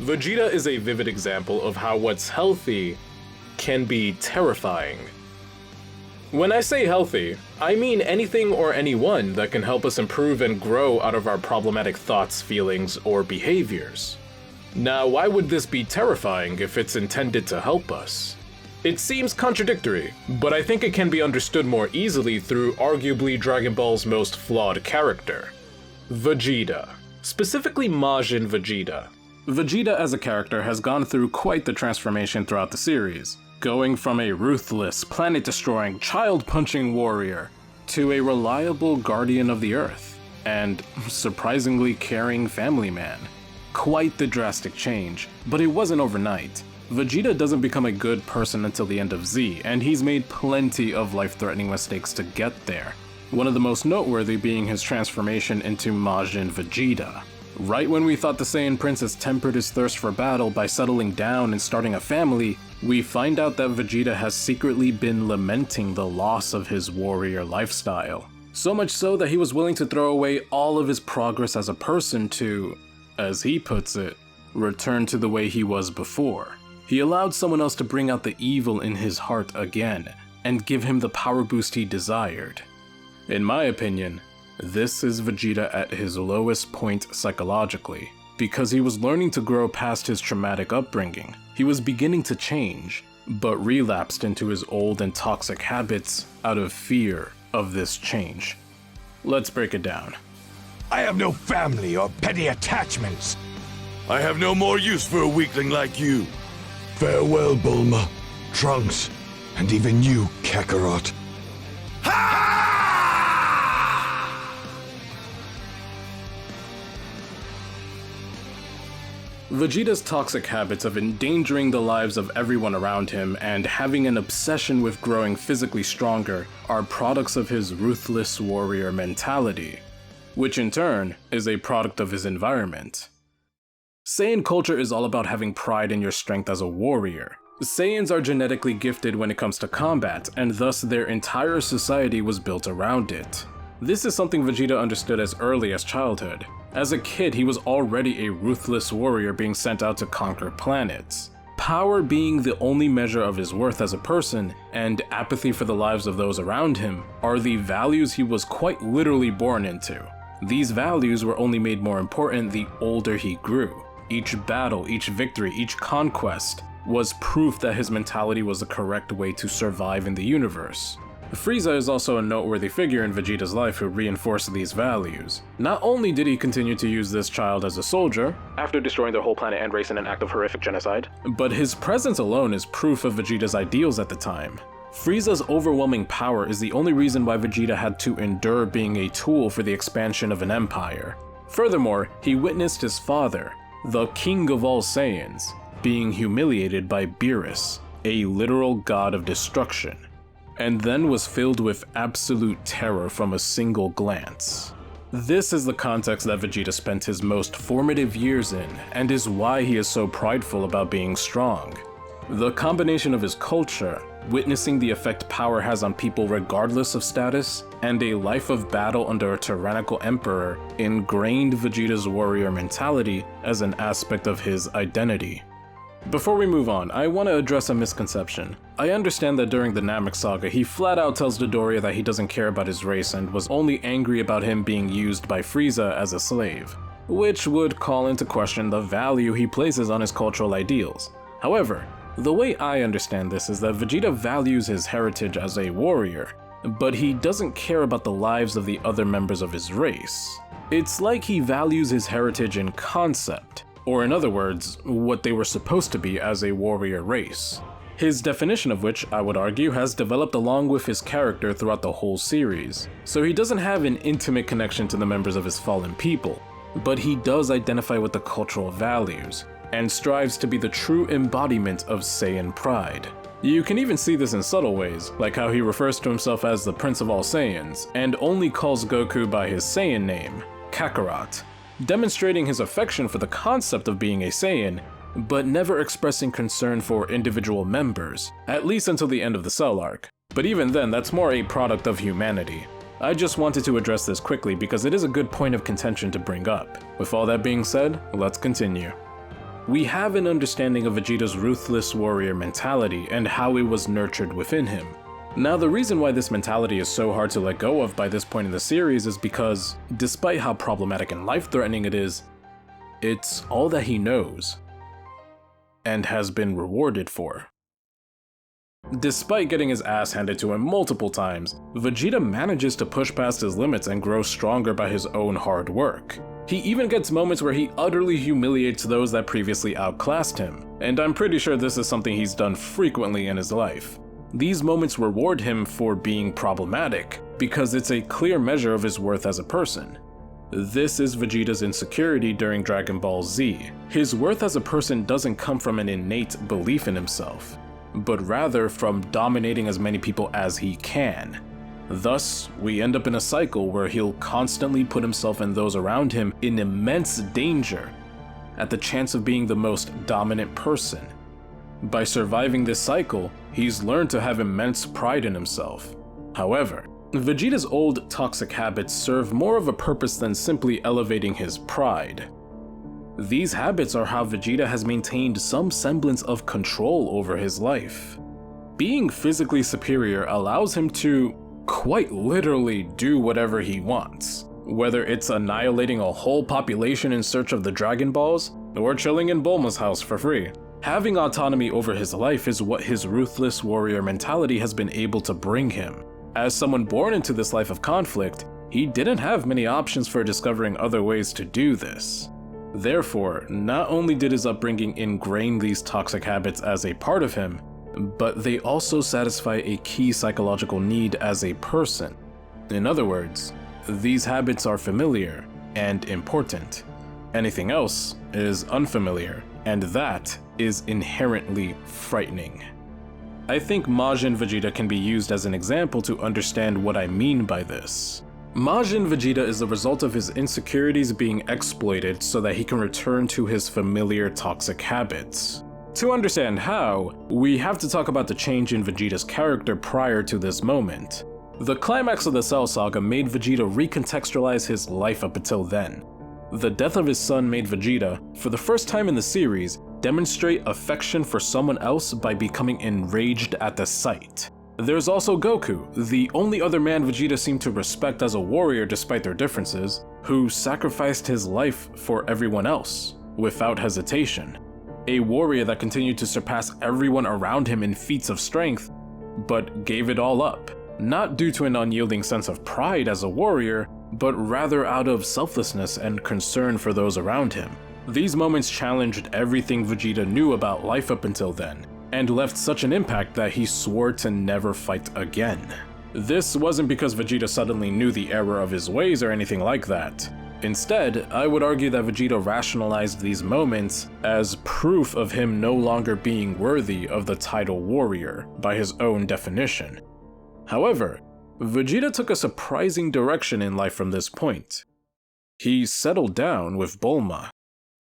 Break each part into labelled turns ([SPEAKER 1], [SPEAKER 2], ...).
[SPEAKER 1] Vegeta is a vivid example of how what's healthy can be terrifying. When I say healthy, I mean anything or anyone that can help us improve and grow out of our problematic thoughts, feelings, or behaviors. Now, why would this be terrifying if it's intended to help us? It seems contradictory, but I think it can be understood more easily through arguably Dragon Ball's most flawed character, Vegeta. Specifically Majin Vegeta. Vegeta as a character has gone through quite the transformation throughout the series, going from a ruthless, planet-destroying, child-punching warrior to a reliable guardian of the Earth, and surprisingly caring family man. Quite the drastic change, but it wasn't overnight. Vegeta doesn't become a good person until the end of Z, and he's made plenty of life-threatening mistakes to get there. One of the most noteworthy being his transformation into Majin Vegeta. Right when we thought the Saiyan Princess tempered his thirst for battle by settling down and starting a family, we find out that Vegeta has secretly been lamenting the loss of his warrior lifestyle. So much so that he was willing to throw away all of his progress as a person to, as he puts it, return to the way he was before. He allowed someone else to bring out the evil in his heart again, and give him the power boost he desired. In my opinion, this is Vegeta at his lowest point psychologically, because he was learning to grow past his traumatic upbringing. He was beginning to change, but relapsed into his old and toxic habits out of fear of this change. Let's break it down.
[SPEAKER 2] I have no family or petty attachments.
[SPEAKER 3] I have no more use for a weakling like you.
[SPEAKER 2] Farewell, Bulma, Trunks, and even you, Kakarot.
[SPEAKER 1] Vegeta's toxic habits of endangering the lives of everyone around him and having an obsession with growing physically stronger are products of his ruthless warrior mentality, which in turn is a product of his environment. Saiyan culture is all about having pride in your strength as a warrior. Saiyans are genetically gifted when it comes to combat, and thus their entire society was built around it. This is something Vegeta understood as early as childhood. As a kid, he was already a ruthless warrior being sent out to conquer planets. Power being the only measure of his worth as a person, and apathy for the lives of those around him, are the values he was quite literally born into. These values were only made more important the older he grew. Each battle, each victory, each conquest was proof that his mentality was the correct way to survive in the universe. Frieza is also a noteworthy figure in Vegeta's life who reinforced these values. Not only did he continue to use this child as a soldier, after destroying their whole planet and race in an act of horrific genocide, but his presence alone is proof of Vegeta's ideals at the time. Frieza's overwhelming power is the only reason why Vegeta had to endure being a tool for the expansion of an empire. Furthermore, he witnessed his father, the king of all Saiyans, being humiliated by Beerus, a literal god of destruction, and then was filled with absolute terror from a single glance. This is the context that Vegeta spent his most formative years in, and is why he is so prideful about being strong. The combination of his culture, witnessing the effect power has on people regardless of status, and a life of battle under a tyrannical emperor ingrained Vegeta's warrior mentality as an aspect of his identity. Before we move on, I want to address a misconception. I understand that during the Namek saga, he flat out tells Dodoria that he doesn't care about his race and was only angry about him being used by Frieza as a slave, which would call into question the value he places on his cultural ideals. However, the way I understand this is that Vegeta values his heritage as a warrior, but he doesn't care about the lives of the other members of his race. It's like he values his heritage in concept, or in other words, what they were supposed to be as a warrior race. His definition of which, I would argue, has developed along with his character throughout the whole series. So he doesn't have an intimate connection to the members of his fallen people, but he does identify with the cultural values, and strives to be the true embodiment of Saiyan pride. You can even see this in subtle ways, like how he refers to himself as the Prince of all Saiyans, and only calls Goku by his Saiyan name, Kakarot, demonstrating his affection for the concept of being a Saiyan, but never expressing concern for individual members, at least until the end of the Cell arc. But even then, that's more a product of humanity. I just wanted to address this quickly because it is a good point of contention to bring up. With all that being said, let's continue. we have an understanding of Vegeta's ruthless warrior mentality and how it was nurtured within him. Now, the reason why this mentality is so hard to let go of by this point in the series is because, despite how problematic and life-threatening it is, it's all that he knows and has been rewarded for. Despite getting his ass handed to him multiple times, Vegeta manages to push past his limits and grow stronger by his own hard work. He even gets moments where he utterly humiliates those that previously outclassed him, and I'm pretty sure this is something he's done frequently in his life. These moments reward him for being problematic, because it's a clear measure of his worth as a person. This is Vegeta's insecurity during Dragon Ball Z. His worth as a person doesn't come from an innate belief in himself, but rather from dominating as many people as he can. Thus, we end up in a cycle where he'll constantly put himself and those around him in immense danger at the chance of being the most dominant person. By surviving this cycle, he's learned to have immense pride in himself. However, Vegeta's old toxic habits serve more of a purpose than simply elevating his pride. These habits are how Vegeta has maintained some semblance of control over his life. Being physically superior allows him to, quite literally, do whatever he wants. Whether it's annihilating a whole population in search of the Dragon Balls, or chilling in Bulma's house for free. Having autonomy over his life is what his ruthless warrior mentality has been able to bring him. As someone born into this life of conflict, he didn't have many options for discovering other ways to do this. Therefore, not only did his upbringing ingrain these toxic habits as a part of him, but they also satisfy a key psychological need as a person. In other words, these habits are familiar and important. Anything else is unfamiliar, and that is inherently frightening. I think Majin Vegeta can be used as an example to understand what I mean by this. Majin Vegeta is the result of his insecurities being exploited so that he can return to his familiar toxic habits. To understand how, we have to talk about the change in Vegeta's character prior to this moment. The climax of the Cell Saga made Vegeta recontextualize his life up until then. The death of his son made Vegeta, for the first time in the series, demonstrate affection for someone else by becoming enraged at the sight. There's also Goku, the only other man Vegeta seemed to respect as a warrior despite their differences, who sacrificed his life for everyone else, without hesitation. A warrior that continued to surpass everyone around him in feats of strength, but gave it all up, not due to an unyielding sense of pride as a warrior, but rather out of selflessness and concern for those around him. These moments challenged everything Vegeta knew about life up until then, and left such an impact that he swore to never fight again. This wasn't because Vegeta suddenly knew the error of his ways or anything like that. Instead, I would argue that Vegeta rationalized these moments as proof of him no longer being worthy of the title warrior by his own definition. However, Vegeta took a surprising direction in life from this point. He settled down with Bulma,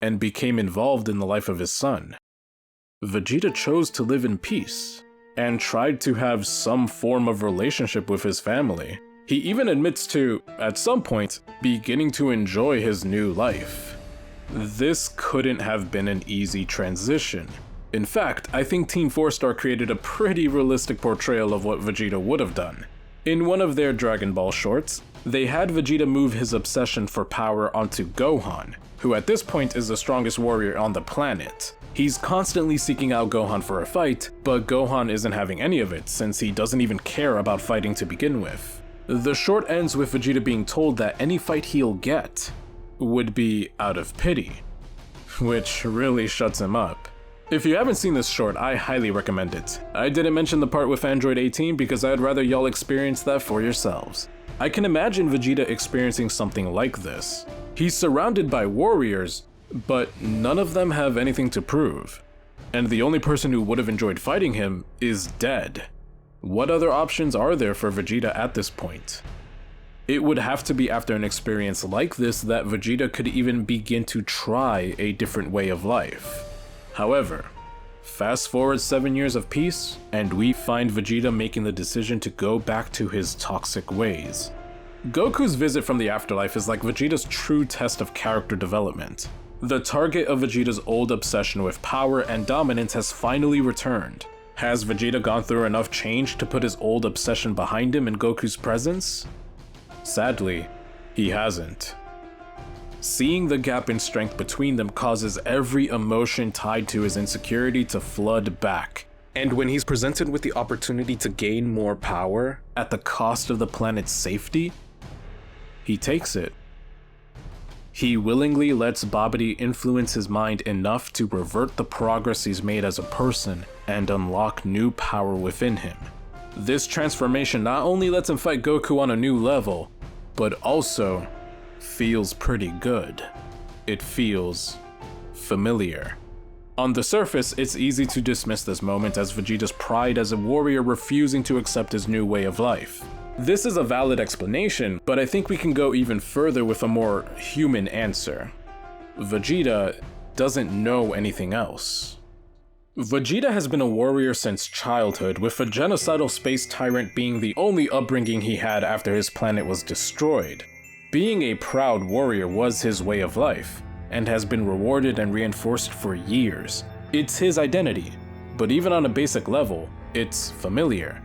[SPEAKER 1] and became involved in the life of his son. Vegeta chose to live in peace, and tried to have some form of relationship with his family. He even admits to, at some point, beginning to enjoy his new life. This couldn't have been an easy transition. In fact, I think Team 4-Star created a pretty realistic portrayal of what Vegeta would have done. In one of their Dragon Ball shorts, they had Vegeta move his obsession for power onto Gohan, who at this point is the strongest warrior on the planet. He's constantly seeking out Gohan for a fight, but Gohan isn't having any of it since he doesn't even care about fighting to begin with. The short ends with Vegeta being told that any fight he'll get would be out of pity, which really shuts him up. If you haven't seen this short, I highly recommend it. I didn't mention the part with Android 18 because I'd rather y'all experience that for yourselves. I can imagine Vegeta experiencing something like this. He's surrounded by warriors, but none of them have anything to prove. And the only person who would have enjoyed fighting him is dead. What other options are there for Vegeta at this point? It would have to be after an experience like this that Vegeta could even begin to try a different way of life. However, fast forward 7 years of peace, and we find Vegeta making the decision to go back to his toxic ways. Goku's visit from the afterlife is like Vegeta's true test of character development. The target of Vegeta's old obsession with power and dominance has finally returned. Has Vegeta gone through enough change to put his old obsession behind him in Goku's presence? Sadly, he hasn't. Seeing the gap in strength between them causes every emotion tied to his insecurity to flood back. And when he's presented with the opportunity to gain more power at the cost of the planet's safety, he takes it. He willingly lets Babidi influence his mind enough to revert the progress he's made as a person and unlock new power within him. This transformation not only lets him fight Goku on a new level, but also feels pretty good. It feels familiar. On the surface, it's easy to dismiss this moment as Vegeta's pride as a warrior refusing to accept his new way of life. This is a valid explanation, but I think we can go even further with a more human answer. Vegeta doesn't know anything else. Vegeta has been a warrior since childhood, with a genocidal space tyrant being the only upbringing he had after his planet was destroyed. Being a proud warrior was his way of life, and has been rewarded and reinforced for years. It's his identity, but even on a basic level, it's familiar.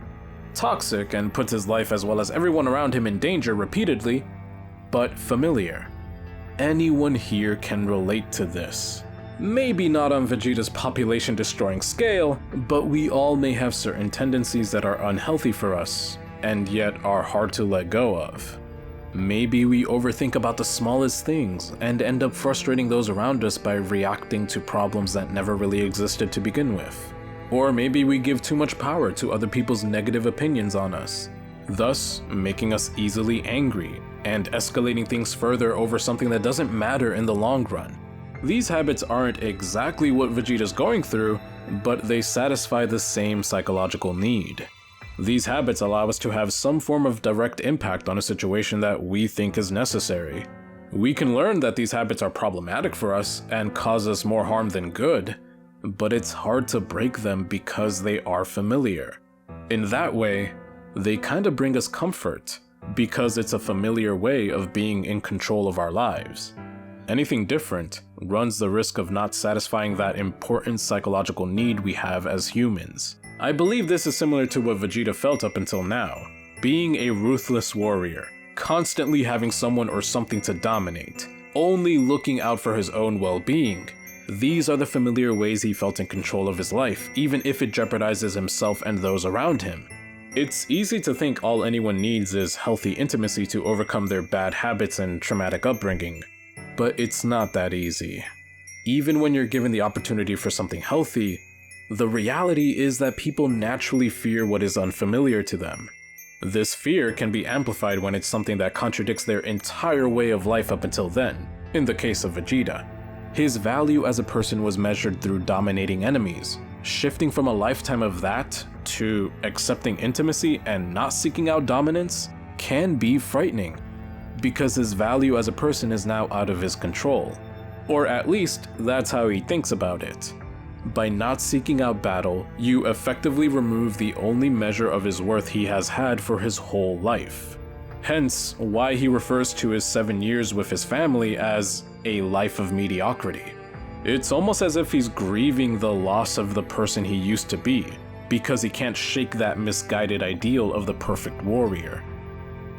[SPEAKER 1] Toxic and puts his life as well as everyone around him in danger repeatedly, but familiar. Anyone here can relate to this. Maybe not on Vegeta's population-destroying scale, but we all may have certain tendencies that are unhealthy for us, and yet are hard to let go of. Maybe we overthink about the smallest things and end up frustrating those around us by reacting to problems that never really existed to begin with. Or maybe we give too much power to other people's negative opinions on us, thus making us easily angry and escalating things further over something that doesn't matter in the long run. These habits aren't exactly what Vegeta's going through, but they satisfy the same psychological need. These habits allow us to have some form of direct impact on a situation that we think is necessary. We can learn that these habits are problematic for us and cause us more harm than good, but it's hard to break them because they are familiar. In that way, they kind of bring us comfort, because it's a familiar way of being in control of our lives. Anything different runs the risk of not satisfying that important psychological need we have as humans. I believe this is similar to what Vegeta felt up until now, being a ruthless warrior, constantly having someone or something to dominate, only looking out for his own well-being. These are the familiar ways he felt in control of his life, even if it jeopardizes himself and those around him. It's easy to think all anyone needs is healthy intimacy to overcome their bad habits and traumatic upbringing, but it's not that easy. Even when you're given the opportunity for something healthy, the reality is that people naturally fear what is unfamiliar to them. This fear can be amplified when it's something that contradicts their entire way of life up until then. In the case of Vegeta, his value as a person was measured through dominating enemies. Shifting from a lifetime of that to accepting intimacy and not seeking out dominance can be frightening, because his value as a person is now out of his control. Or at least, that's how he thinks about it. By not seeking out battle, you effectively remove the only measure of his worth he has had for his whole life. Hence, why he refers to his 7 years with his family as a life of mediocrity. It's almost as if he's grieving the loss of the person he used to be, because he can't shake that misguided ideal of the perfect warrior.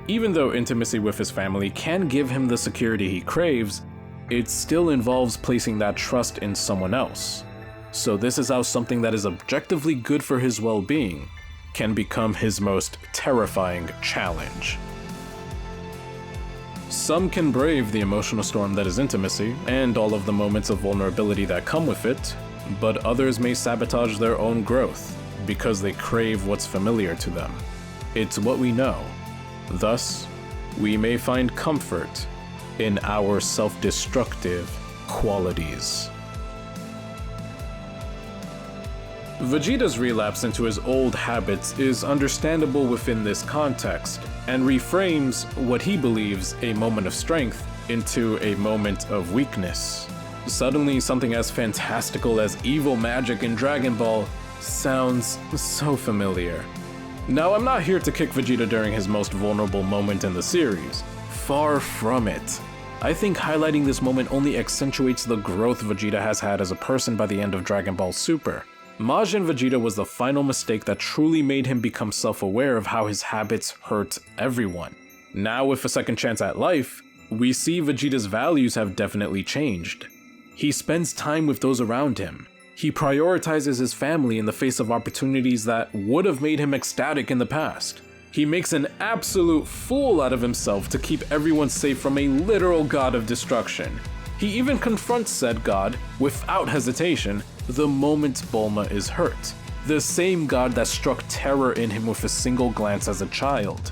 [SPEAKER 1] Even though intimacy with his family can give him the security he craves, it still involves placing that trust in someone else. So this is how something that is objectively good for his well-being can become his most terrifying challenge. Some can brave the emotional storm that is intimacy, and all of the moments of vulnerability that come with it, but others may sabotage their own growth because they crave what's familiar to them. It's what we know. Thus, we may find comfort in our self-destructive qualities. Vegeta's relapse into his old habits is understandable within this context, and reframes what he believes a moment of strength into a moment of weakness. Suddenly, something as fantastical as evil magic in Dragon Ball sounds so familiar. Now, I'm not here to kick Vegeta during his most vulnerable moment in the series. Far from it. I think highlighting this moment only accentuates the growth Vegeta has had as a person by the end of Dragon Ball Super. Majin Vegeta was the final mistake that truly made him become self-aware of how his habits hurt everyone. Now with a second chance at life, we see Vegeta's values have definitely changed. He spends time with those around him. He prioritizes his family in the face of opportunities that would have made him ecstatic in the past. He makes an absolute fool out of himself to keep everyone safe from a literal god of destruction. He even confronts said god, without hesitation, the moment Bulma is hurt. The same god that struck terror in him with a single glance as a child.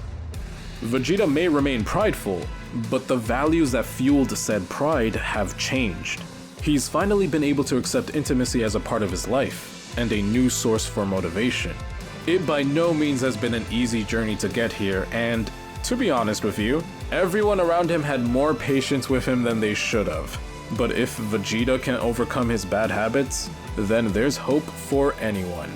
[SPEAKER 1] Vegeta may remain prideful, but the values that fueled said pride have changed. He's finally been able to accept intimacy as a part of his life, and a new source for motivation. It by no means has been an easy journey to get here, and to be honest with you, everyone around him had more patience with him than they should have. But if Vegeta can overcome his bad habits, then there's hope for anyone.